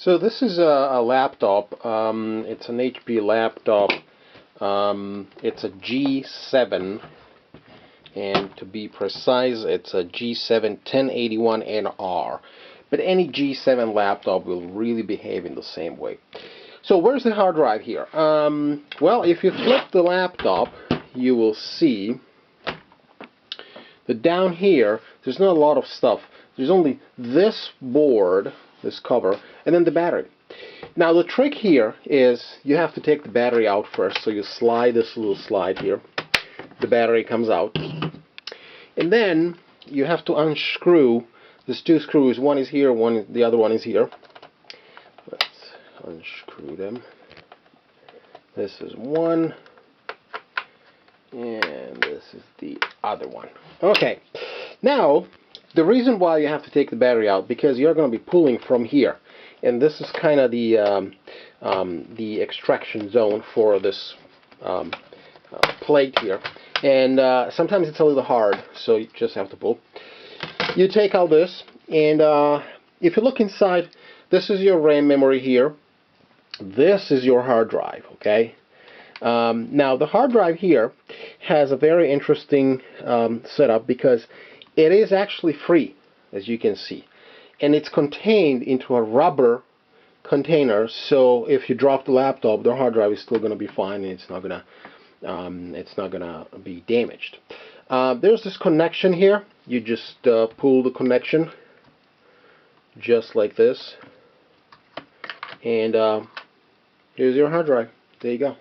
So this is a laptop. It's an HP laptop. It's a G7, and to be precise, it's a G7 1081NR. But any G7 laptop will really behave in the same way. So where's the hard drive here? Well, if you flip the laptop, you will see that down here, there's not a lot of stuff. There's only this board, this cover, and then the battery. Now the trick here is you have to take the battery out first. So you slide this little slide here. The battery comes out. And then you have to unscrew these two screws. One is here, the other one is here. Let's unscrew them. This is one, and this is the other one. Okay, now the reason why you have to take the battery out, because you're going to be pulling from here, and this is kind of the extraction zone for this plate here, and sometimes it's a little hard, so you just have to pull. You take out this, and if you look inside, this is your RAM memory here. This is your hard drive, okay? Now the hard drive here has a very interesting setup, because it is actually free, as you can see, and it's contained into a rubber container. So if you drop the laptop, the hard drive is still going to be fine, and it's not gonna be damaged. There's this connection here. You just pull the connection just like this, and here's your hard drive. There you go.